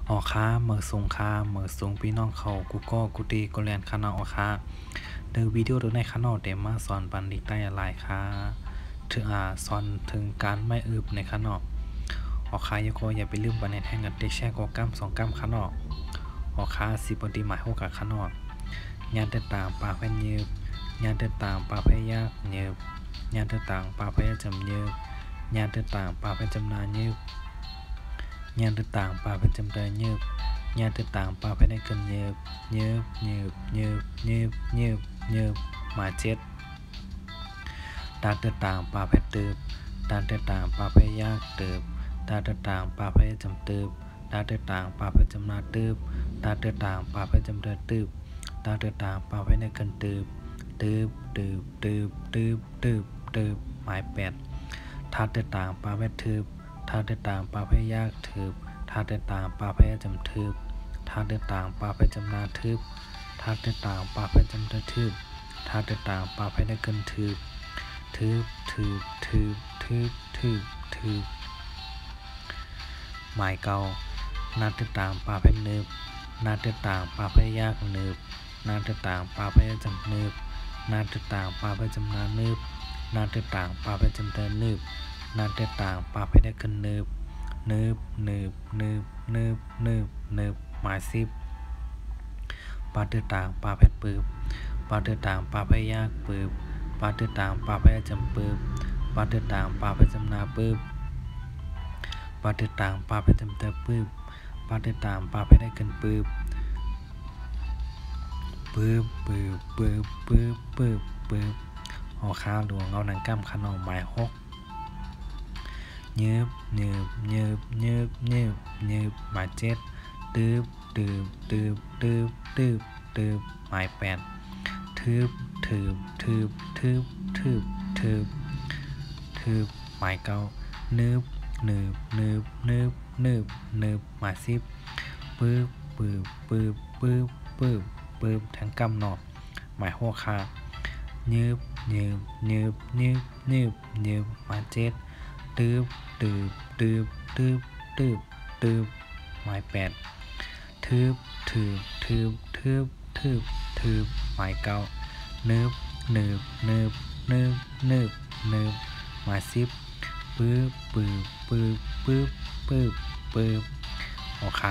ออค้าเมื่อส่งค้าเมื่อส่งพี่น้องเขากูก็กูตีกูแลนคานาออค้าเดอวิดีโอดูในคานอเดมาสอนปันดิใต้หลายค้าถึงสอนถึงการไม่อึบในคานออค้ายก็อย่าไปลืมบันในแท่งกันเด็กแช่ก็ก้าม2 ก้ามคานอค้าสิบปฏิหมายหกกับคานองานเดินตามป่าแพนยืบงานเดินตามป่าแพยากยืบงานเดินตามป่าแพยจำยืบงานเดินตามป่าแพจำนายืบงานต่างป่าเป็นจำเริญยืบงานต่างป่าเป็นในกันยืบหมาเจ็ดดานต่างป่าเป็นตืบดานต่างป่าเป็นยากตืบดานต่างป่าเป็นจำตืบดานต่างป่าเป็นจำนาตืบดานต่างป่าเป็นจำเริญตืบดานต่างป่าเป็นในกันตืบหมาย8ทานต่างป่าเป็นตืบทานต่างป่าพยากถืบทานต่างป่าพยจำถืบทานต่างป่าพยจำนาถืบทานต่างป่าพยจำถืบทานต่างป่าพยได้เกินถืบหมายเก่านาต่างป่าพยเนิบนาต่างป่าพยยากเนิบนาต่างป่าพยจำเนิบนาต่างป่าพยจำนาเนิบนาต่างป่าพยจำเดินเนิบนาต่างป่าไปได้กันเนิบหมาย10ปาต่างป่าเพชรปืบปาต่างป่าพยากปืบปาต่างป่าพยจำปืบปาต่างป่าพยจำนาปืบปาต่างป่าพยจำเตอปืบปาต่างป่าไปได้กันปืบหอข้าวหลวงเอาหนังก้ามขนมหมาย6ยืบหมาย7ตืบหมาย8ทืบหมาย9นืบหมาย10ปืบทั้งกำนอกหมาย6ค่ะยืบหมาย7ตืบหมาย8ทืบหมาย9นืบหมาย10ปืบโอเค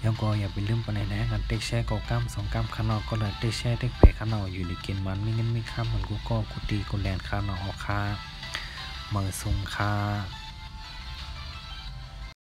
ยังก็อย่าไปลืมไปไหนนะกันเต็กแช่ก็ก้าม2 ก้ามขนอก็เลยเต็กแช่เต็กเพขนออยู่ในเกณฑ์มันมีเงินมีค่าเหมือนกูก็กูตีกูแลนขนอโอเคเมื่อส่งค่า